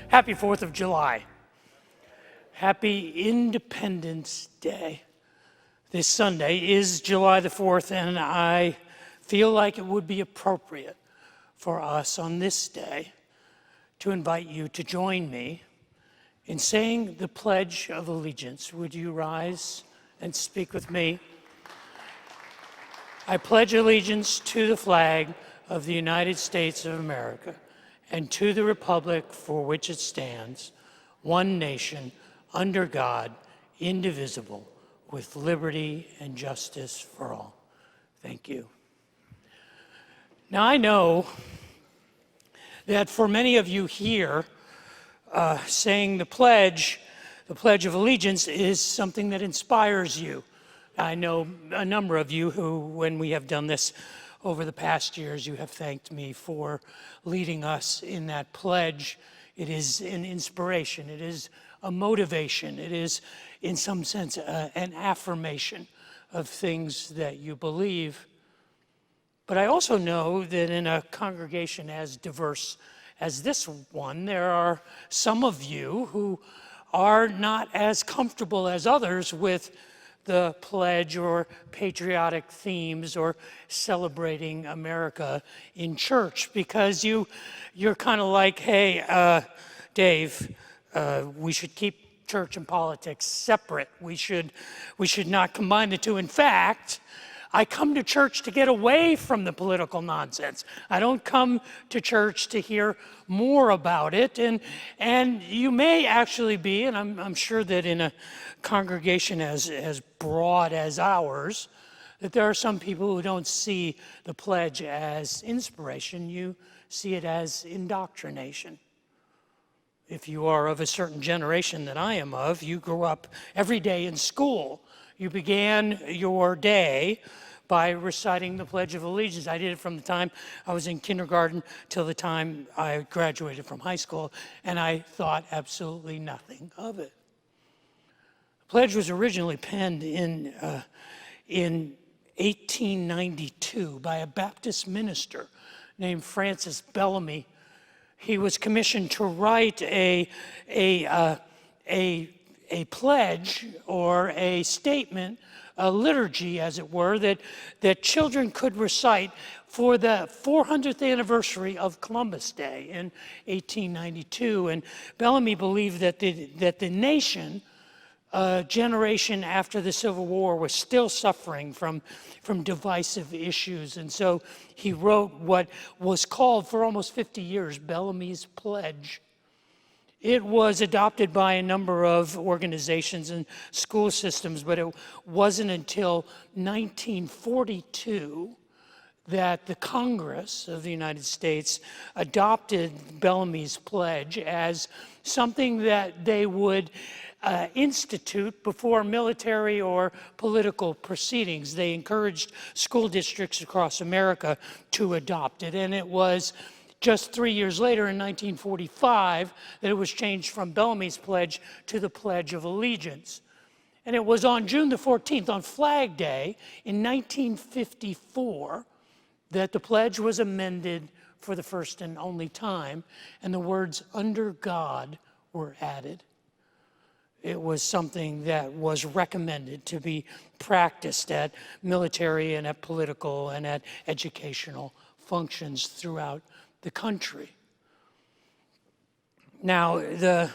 Happy 4th of July. Happy Independence Day. This Sunday is July the 4th, and I feel like it would be appropriate for us on this day to invite you to join me in saying the Pledge of Allegiance. Would you rise and speak with me? I pledge allegiance to the flag of the United States of America and to the republic for which it stands, one nation, under God, indivisible, with liberty and justice for all. Thank you. Now, I know that for many of you here, saying the Pledge of Allegiance is something that inspires you. I know a number of you who, when we have done this over the past years, you have thanked me for leading us in that pledge. It is an inspiration. It is a motivation. It is, in some sense, an affirmation of things that you believe. But I also know that in a congregation as diverse as this one, there are some of you who are not as comfortable as others with the pledge or patriotic themes or celebrating America in church, because you're kind of like, hey, Dave, we should keep church and politics separate. We should not combine the two. In fact, I come to church to get away from the political nonsense. I don't come to church to hear more about it. And you may actually be, and I'm sure that in a congregation as broad as ours, that there are some people who don't see the pledge as inspiration. You see it as indoctrination. If you are of a certain generation that I am of, you grew up every day in school. You began your day by reciting the Pledge of Allegiance. I did it from the time I was in kindergarten till the time I graduated from high school, and I thought absolutely nothing of it. The pledge was originally penned in 1892 by a Baptist minister named Francis Bellamy. He was commissioned to write a pledge or a statement, a liturgy, as it were, that children could recite for the 400th anniversary of Columbus Day in 1892. And Bellamy believed that the nation, a generation after the Civil War, was still suffering from divisive issues. And so he wrote what was called for almost 50 years Bellamy's Pledge. It was adopted by a number of organizations and school systems, but it wasn't until 1942 that the Congress of the United States adopted Bellamy's Pledge as something that they would institute before military or political proceedings. They encouraged school districts across America to adopt it, and it was just 3 years later, in 1945, that it was changed from Bellamy's Pledge to the Pledge of Allegiance. And it was on June the 14th, on Flag Day in 1954, that the pledge was amended for the first and only time, and the words "under God" were added. It was something that was recommended to be practiced at military and at political and at educational functions throughout the country. Now, the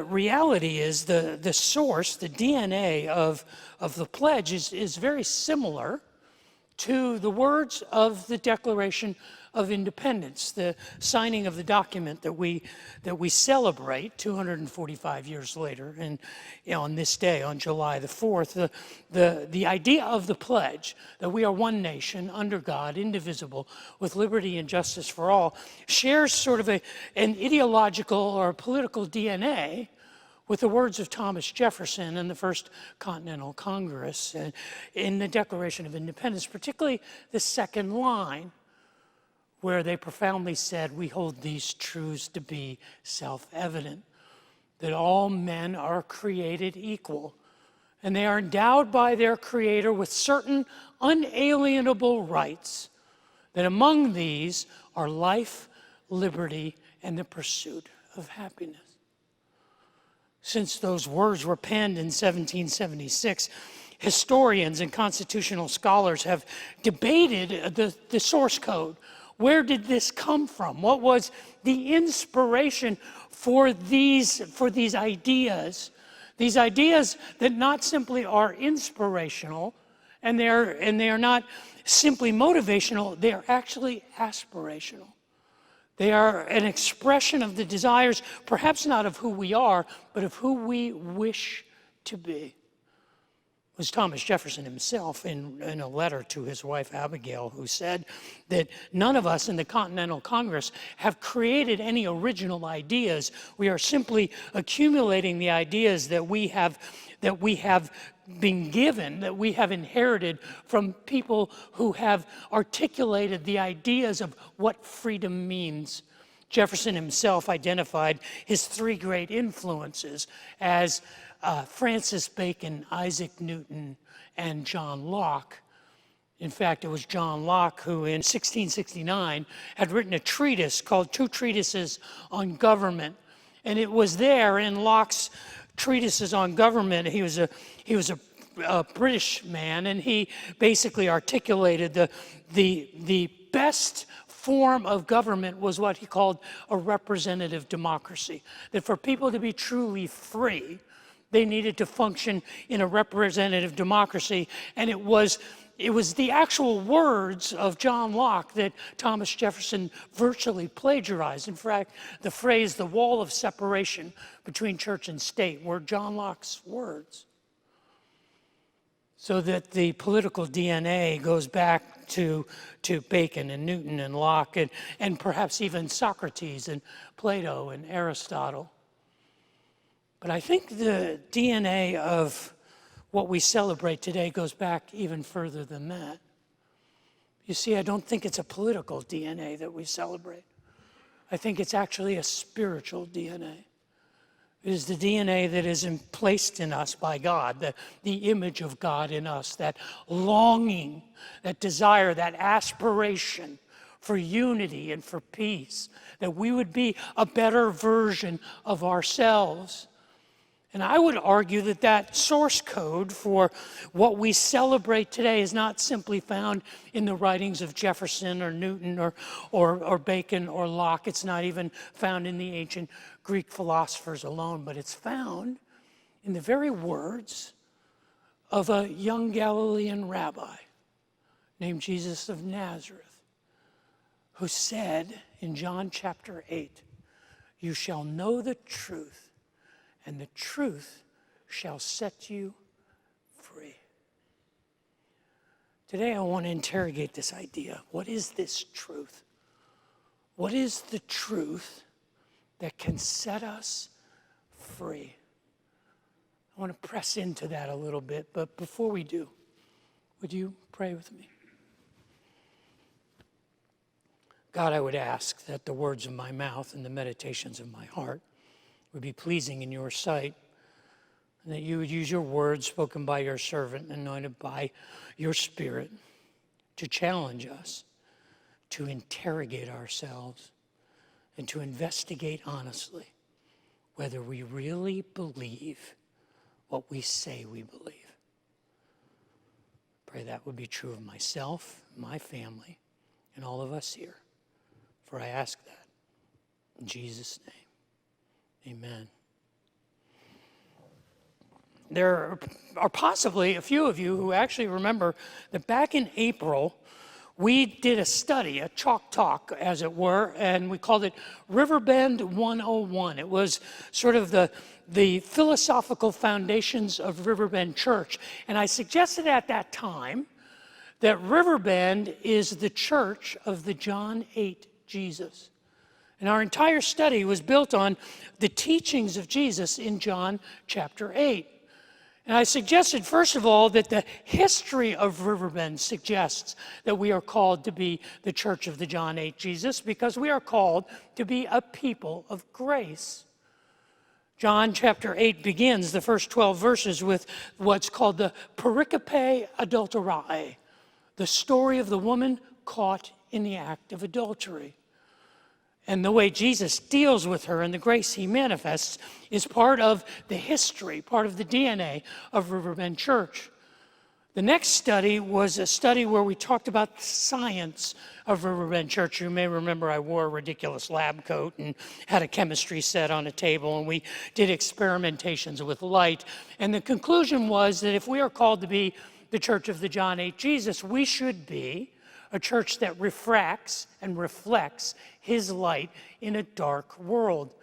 reality is the source, the DNA of the pledge is very similar to the words of the Declaration of Independence, the signing of the document that we celebrate 245 years later, and on this day, on July the 4th, the idea of the pledge that we are one nation under God, indivisible, with liberty and justice for all, shares sort of an ideological or political DNA with the words of Thomas Jefferson and the First Continental Congress in the Declaration of Independence, particularly the second line, where they profoundly said, "We hold these truths to be self-evident, that all men are created equal, and they are endowed by their Creator with certain unalienable rights, that among these are life, liberty, and the pursuit of happiness. Since those words were penned in 1776, historians and constitutional scholars have debated the source code. Where did this come from? What was the inspiration for these ideas? These ideas that not simply are inspirational, and they are not simply motivational, they are actually aspirational. They are an expression of the desires, perhaps not of who we are, but of who we wish to be. It was Thomas Jefferson himself in a letter to his wife Abigail who said that none of us in the Continental Congress have created any original ideas. We are simply accumulating the ideas that we have been given, that we have inherited from people who have articulated the ideas of what freedom means. Jefferson himself identified his three great influences as Francis Bacon, Isaac Newton, and John Locke. In fact, it was John Locke who in 1669 had written a treatise called Two Treatises on Government. And it was there in Locke's treatises on government, he was a British man, and he basically articulated the best form of government was what he called a representative democracy. That for people to be truly free, they needed to function in a representative democracy, and it was the actual words of John Locke that Thomas Jefferson virtually plagiarized. In fact, the phrase, the wall of separation between church and state, were John Locke's words. So that the political DNA goes back to Bacon and Newton and Locke and perhaps even Socrates and Plato and Aristotle. But I think the DNA of what we celebrate today goes back even further than that. You see, I don't think it's a political DNA that we celebrate. I think it's actually a spiritual DNA. It is the DNA that is placed in us by God, the image of God in us, that longing, that desire, that aspiration for unity and for peace, that we would be a better version of ourselves. And I would argue that that source code for what we celebrate today is not simply found in the writings of Jefferson or Newton or Bacon or Locke. It's not even found in the ancient Greek philosophers alone, but it's found in the very words of a young Galilean rabbi named Jesus of Nazareth, who said in John chapter 8, "You shall know the truth, and the truth shall set you free." Today I want to interrogate this idea. What is this truth? What is the truth that can set us free? I want to press into that a little bit, but before we do, would you pray with me? God, I would ask that the words of my mouth and the meditations of my heart would be pleasing in your sight, and that you would use your words spoken by your servant, anointed by your Spirit, to challenge us, to interrogate ourselves, and to investigate honestly whether we really believe what we say we believe. Pray that would be true of myself, my family, and all of us here. For I ask that in Jesus' name. Amen. There are possibly a few of you who actually remember that back in April, we did a study, a chalk talk, as it were, and we called it Riverbend 101. It was sort of the philosophical foundations of Riverbend Church. And I suggested at that time that Riverbend is the church of the John 8 Jesus. And our entire study was built on the teachings of Jesus in John chapter 8. And I suggested, first of all, that the history of Riverbend suggests that we are called to be the church of the John 8 Jesus because we are called to be a people of grace. John chapter 8 begins the first 12 verses with what's called the pericope adulterae, the story of the woman caught in the act of adultery. And the way Jesus deals with her and the grace he manifests is part of the history, part of the DNA of Riverbend Church. The next study was a study where we talked about the science of Riverbend Church. You may remember I wore a ridiculous lab coat and had a chemistry set on a table, and we did experimentations with light. And the conclusion was that if we are called to be the Church of the John 8 Jesus, we should be a church that refracts and reflects his light in a dark world.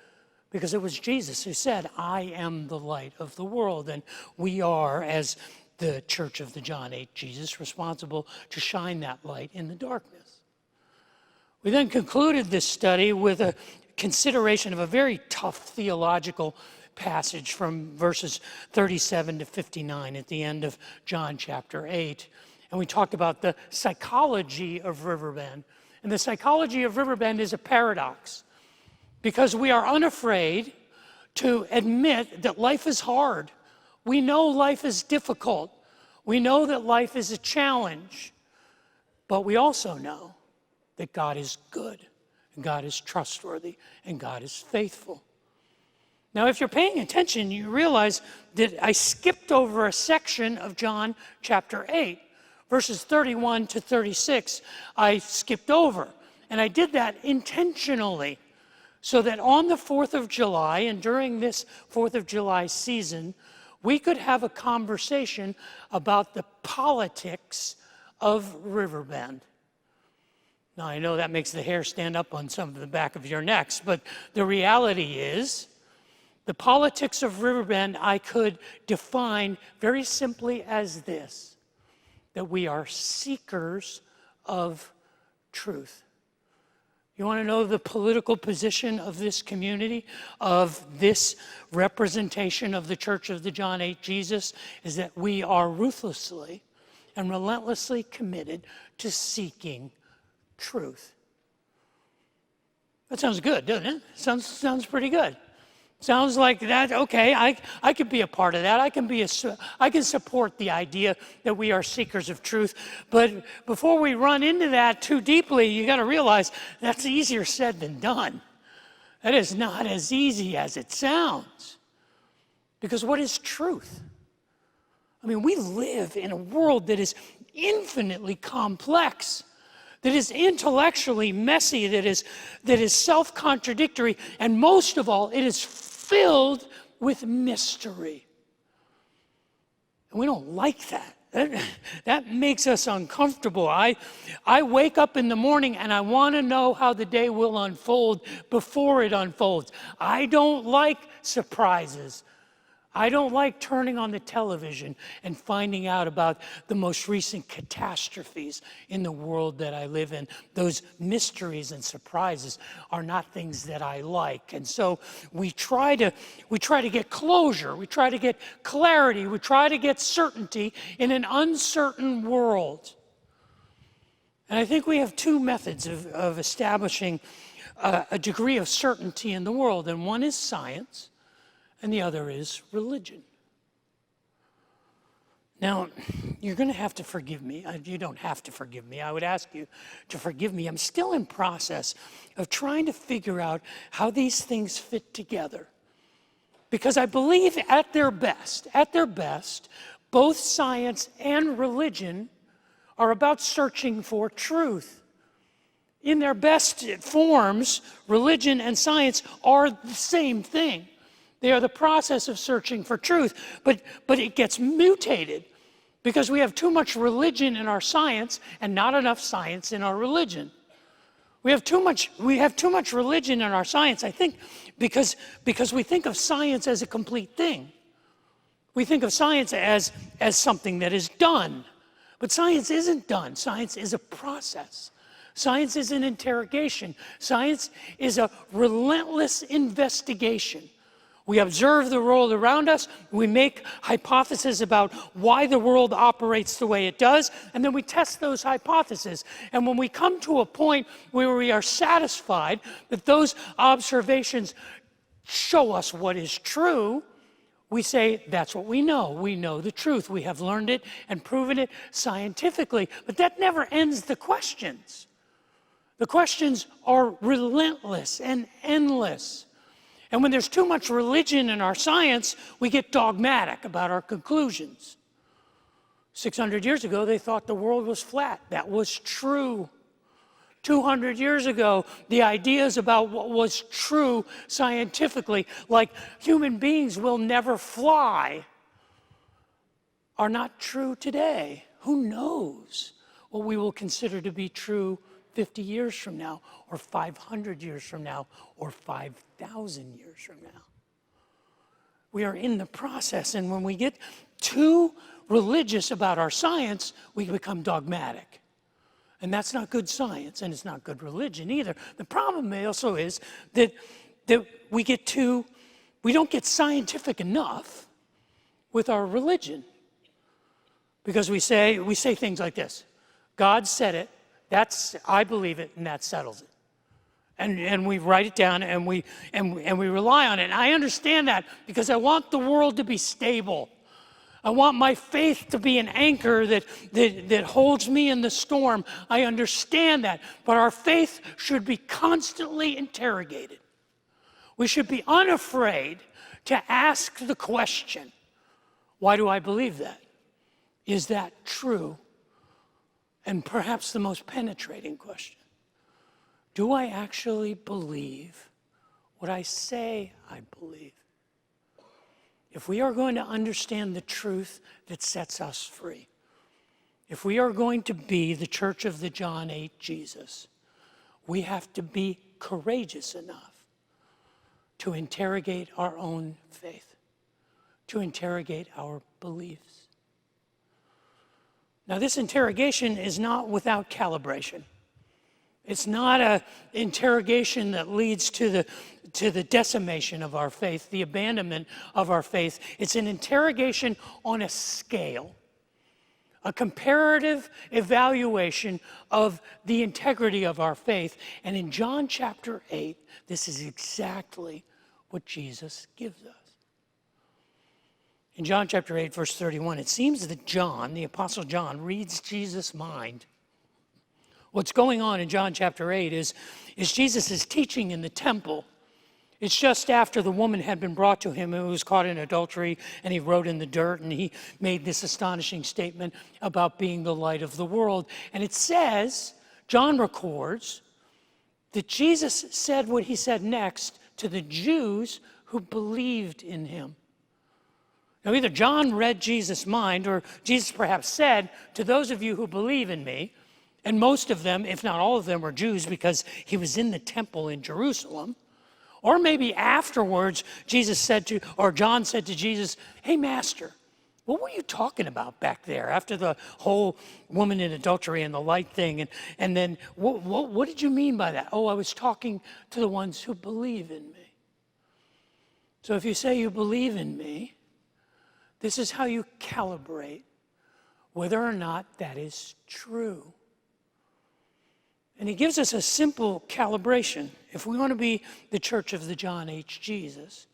Because it was Jesus who said, I am the light of the world. And we are, as the Church of the John 8 Jesus, responsible to shine that light in the darkness. We then concluded this study with a consideration of a very tough theological passage from verses 37 to 59 at the end of John chapter 8. And we talked about the psychology of Riverbend. And the psychology of Riverbend is a paradox, because we are unafraid to admit that life is hard. We know life is difficult. We know that life is a challenge. But we also know that God is good, and God is trustworthy, and God is faithful. Now, if you're paying attention, you realize that I skipped over a section of John chapter 8. Verses 31 to 36, I skipped over. And I did that intentionally, so that on the 4th of July, and during this 4th of July season, we could have a conversation about the politics of Riverbend. Now, I know that makes the hair stand up on some of the back of your necks, but the reality is, the politics of Riverbend I could define very simply as this: that we are seekers of truth. You want to know the political position of this community, of this representation of the Church of the John 8 Jesus, is that we are ruthlessly and relentlessly committed to seeking truth. That sounds good, doesn't it? Sounds pretty good. Sounds like that, okay, I could be a part of that. I can support the idea that we are seekers of truth. But before we run into that too deeply, you got to realize that's easier said than done. That is not as easy as it sounds. Because what is truth? I mean, we live in a world that is infinitely complex, that is intellectually messy, that is self-contradictory, and most of all, it is filled with mystery. And we don't like that. That makes us uncomfortable. I wake up in the morning and I want to know how the day will unfold before it unfolds. I don't like surprises. I don't like turning on the television and finding out about the most recent catastrophes in the world that I live in. Those mysteries and surprises are not things that I like. And so we try to get closure, we try to get clarity, we try to get certainty in an uncertain world. And I think we have two methods of establishing a degree of certainty in the world, and one is science, and the other is religion. Now, you're going to have to forgive me. You don't have to forgive me. I would ask you to forgive me. I'm still in process of trying to figure out how these things fit together. Because I believe at their best, both science and religion are about searching for truth. In their best forms, religion and science are the same thing. They are the process of searching for truth, but it gets mutated because we have too much religion in our science and not enough science in our religion. We have too much religion in our science, I think, because we think of science as a complete thing. We think of science as something that is done, but science isn't done. Science is a process. Science is an interrogation. Science is a relentless investigation. We observe the world around us, we make hypotheses about why the world operates the way it does, and then we test those hypotheses. And when we come to a point where we are satisfied that those observations show us what is true, we say, that's what we know. We know the truth. We have learned it and proven it scientifically. But that never ends the questions. The questions are relentless and endless. And when there's too much religion in our science, we get dogmatic about our conclusions. 600 years ago, they thought the world was flat. That was true. 200 years ago, the ideas about what was true scientifically, like human beings will never fly, are not true today. Who knows what we will consider to be true 50 years from now, or 500 years from now, or 5,000 years from now? We are in the process, and when we get too religious about our science, we become dogmatic. And that's not good science, and it's not good religion either. The problem also is that we don't get scientific enough with our religion. Because we say things like this: God said it, I believe it, and that settles it. And we write it down, and we rely on it. And I understand that because I want the world to be stable. I want my faith to be an anchor that holds me in the storm. I understand that. But our faith should be constantly interrogated. We should be unafraid to ask the question, why do I believe that? Is that true? And perhaps the most penetrating question, do I actually believe what I say I believe? If we are going to understand the truth that sets us free, if we are going to be the church of the John 8 Jesus, we have to be courageous enough to interrogate our own faith, to interrogate our beliefs. Now, this interrogation is not without calibration. It's not an interrogation that leads to the decimation of our faith, the abandonment of our faith. It's an interrogation on a scale, a comparative evaluation of the integrity of our faith. And in John chapter 8, this is exactly what Jesus gives us. In John chapter 8, verse 31, it seems that John, the Apostle John, reads Jesus' mind. What's going on in John chapter 8 is Jesus is teaching in the temple. It's just after the woman had been brought to him who was caught in adultery, and he wrote in the dirt, and he made this astonishing statement about being the light of the world. And it says, John records, that Jesus said what he said next to the Jews who believed in him. Now, either John read Jesus' mind, or Jesus perhaps said, to those of you who believe in me, and most of them, if not all of them, were Jews because he was in the temple in Jerusalem. Or maybe afterwards, John said to Jesus, hey, Master, what were you talking about back there after the whole woman in adultery and the light thing? And then what did you mean by that? Oh, I was talking to the ones who believe in me. So if you say you believe in me, this is how you calibrate whether or not that is true. And he gives us a simple calibration. If we want to be the church of the John H. Jesus,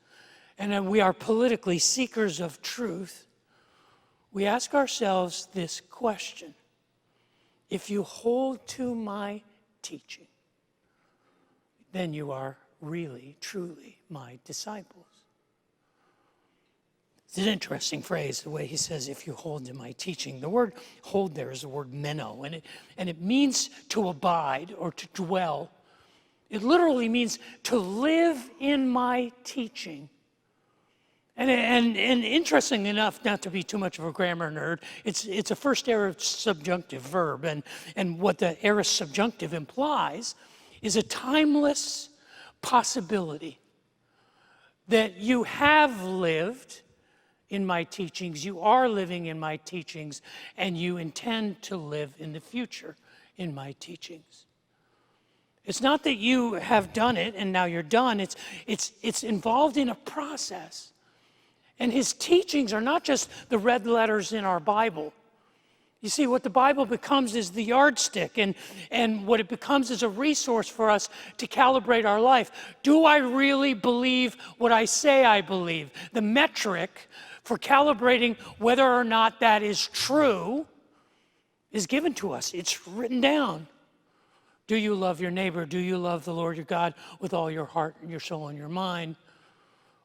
and we are politically seekers of truth, we ask ourselves this question: if you hold to my teaching, then you are really, truly my disciples. It's an interesting phrase, the way he says, if you hold to my teaching. The word hold there is the word meno, and it means to abide or to dwell. It literally means to live in my teaching. And interesting enough, not to be too much of a grammar nerd, it's a first aorist subjunctive verb, and what the aorist subjunctive implies is a timeless possibility that you have lived in my teachings, you are living in my teachings, and you intend to live in the future in my teachings. It's not that you have done it and now you're done. It's involved in a process. And his teachings are not just the red letters in our Bible. You see, what the Bible becomes is the yardstick, and what it becomes is a resource for us to calibrate our life. Do I really believe what I say I believe? The metric for calibrating whether or not that is true is given to us. It's written down. Do you love your neighbor? Do you love the Lord your God with all your heart and your soul and your mind?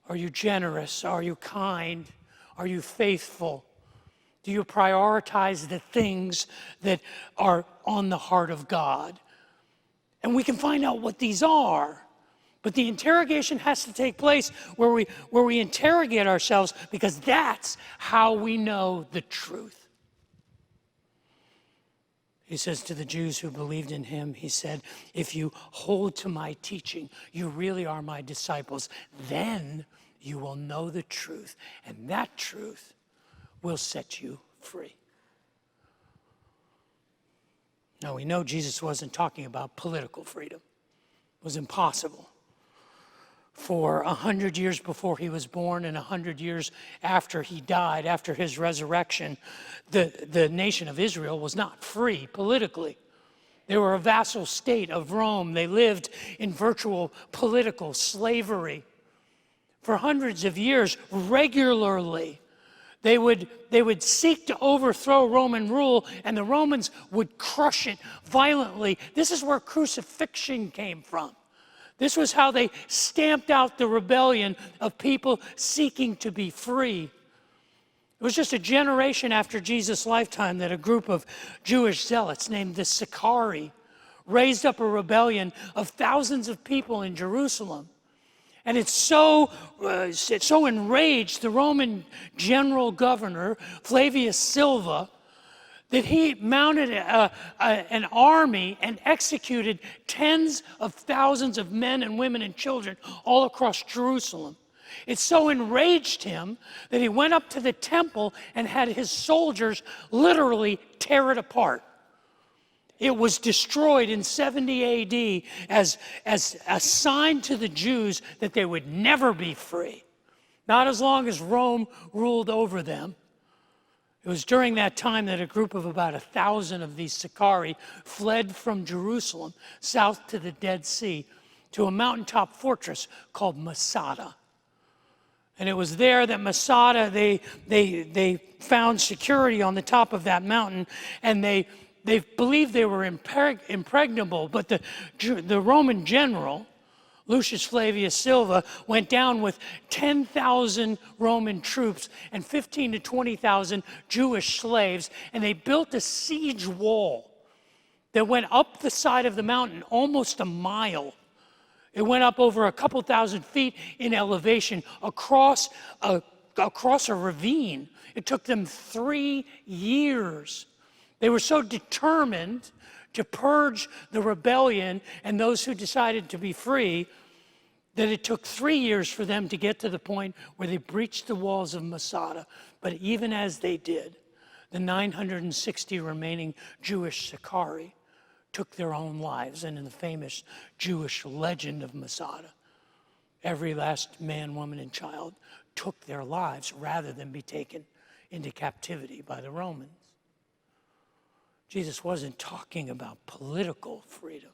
Are you generous? Are you kind? Are you faithful? Do you prioritize the things that are on the heart of God? And we can find out what these are. But the interrogation has to take place where we interrogate ourselves, because that's how we know the truth. He says to the Jews who believed in him, he said, if you hold to my teaching, you really are my disciples, then you will know the truth, and that truth will set you free. Now, we know Jesus wasn't talking about political freedom. It was impossible. For 100 years before he was born and 100 years after he died, after his resurrection, the nation of Israel was not free politically. They were a vassal state of Rome. They lived in virtual political slavery. For hundreds of years, regularly, they would seek to overthrow Roman rule, and the Romans would crush it violently. This is where crucifixion came from. This was how they stamped out the rebellion of people seeking to be free. It was just a generation after Jesus' lifetime that a group of Jewish zealots named the Sicarii raised up a rebellion of thousands of people in Jerusalem. And it so enraged the Roman general governor, Flavius Silva, that he mounted an army and executed tens of thousands of men and women and children all across Jerusalem. It so enraged him that he went up to the temple and had his soldiers literally tear it apart. It was destroyed in 70 AD as a sign to the Jews that they would never be free, not as long as Rome ruled over them. It was during that time that a group of about 1,000 of these Sicarii fled from Jerusalem south to the Dead Sea to a mountaintop fortress called Masada. And it was there that Masada, they found security on the top of that mountain, and they believed they were impregnable, but the Roman general, Lucius Flavius Silva, went down with 10,000 Roman troops and 15 to 20,000 Jewish slaves, and they built a siege wall that went up the side of the mountain almost a mile. It went up over a couple thousand feet in elevation across a ravine. It took them 3 years. They were so determined to purge the rebellion and those who decided to be free that it took 3 years for them to get to the point where they breached the walls of Masada. But even as they did, the 960 remaining Jewish Sicarii took their own lives. And in the famous Jewish legend of Masada, every last man, woman, and child took their lives rather than be taken into captivity by the Romans. Jesus wasn't talking about political freedom.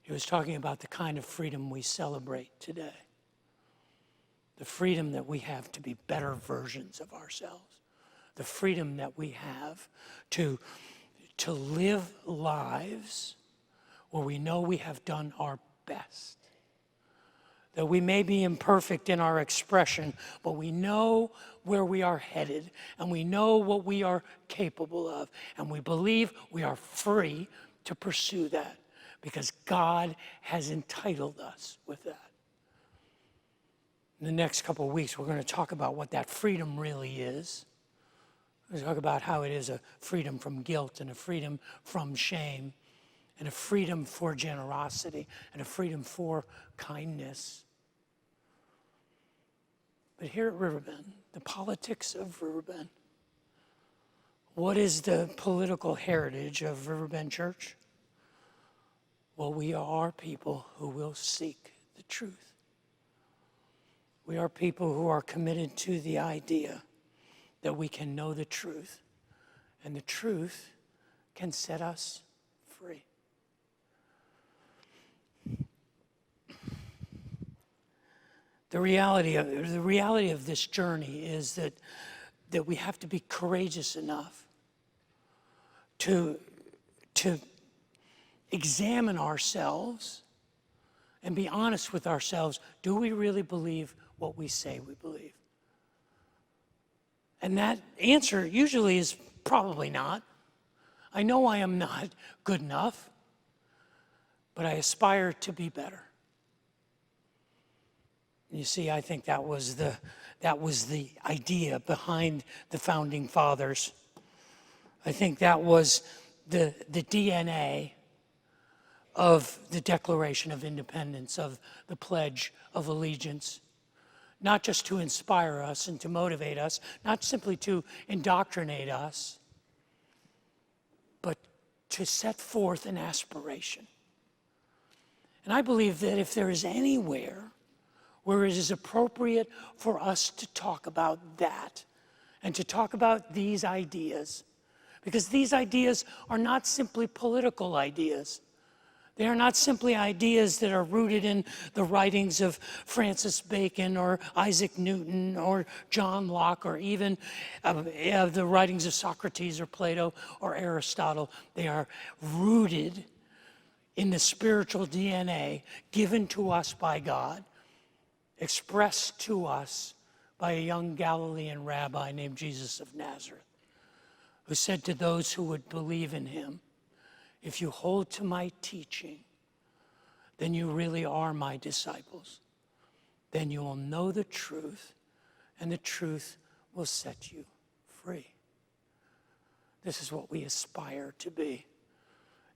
He was talking about the kind of freedom we celebrate today. The freedom that we have to be better versions of ourselves. The freedom that we have to live lives where we know we have done our best. That we may be imperfect in our expression, but we know where we are headed, and we know what we are capable of, and we believe we are free to pursue that because God has entitled us with that. In the next couple of weeks, we're going to talk about what that freedom really is. We're going to talk about how it is a freedom from guilt and a freedom from shame and a freedom for generosity and a freedom for kindness. But here at Riverbend, the politics of Riverbend, what is the political heritage of Riverbend Church? Well, we are people who will seek the truth. We are people who are committed to the idea that we can know the truth, and the truth can set us free. The reality of this journey is that we have to be courageous enough to examine ourselves and be honest with ourselves. Do we really believe what we say we believe? And that answer usually is probably not. I know I am not good enough, but I aspire to be better. You see, I think that was the idea behind the founding fathers. I think that was the DNA of the Declaration of Independence, of the Pledge of Allegiance. Not just to inspire us and to motivate us, not simply to indoctrinate us, but to set forth an aspiration. And I believe that if there is anywhere where it is appropriate for us to talk about that and to talk about these ideas, because these ideas are not simply political ideas. They are not simply ideas that are rooted in the writings of Francis Bacon or Isaac Newton or John Locke or even the writings of Socrates or Plato or Aristotle. They are rooted in the spiritual DNA given to us by God, expressed to us by a young Galilean rabbi named Jesus of Nazareth, who said to those who would believe in him, "If you hold to my teaching, then you really are my disciples. Then you will know the truth, and the truth will set you free." This is what we aspire to be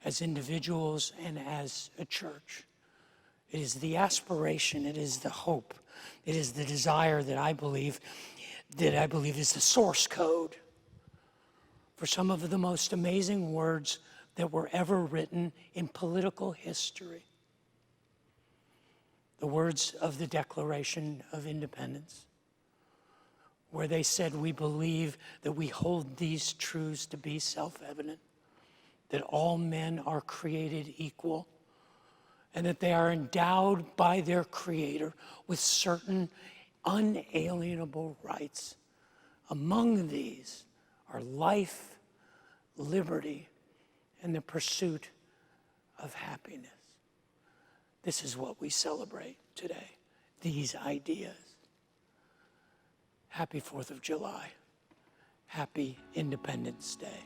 as individuals and as a church. It is the aspiration, it is the hope, it is the desire that I believe is the source code for some of the most amazing words that were ever written in political history. The words of the Declaration of Independence, where they said, "We believe that we hold these truths to be self-evident, that all men are created equal, and that they are endowed by their Creator with certain unalienable rights. Among these are life, liberty, and the pursuit of happiness." This is what we celebrate today, these ideas. Happy 4th of July. Happy Independence Day.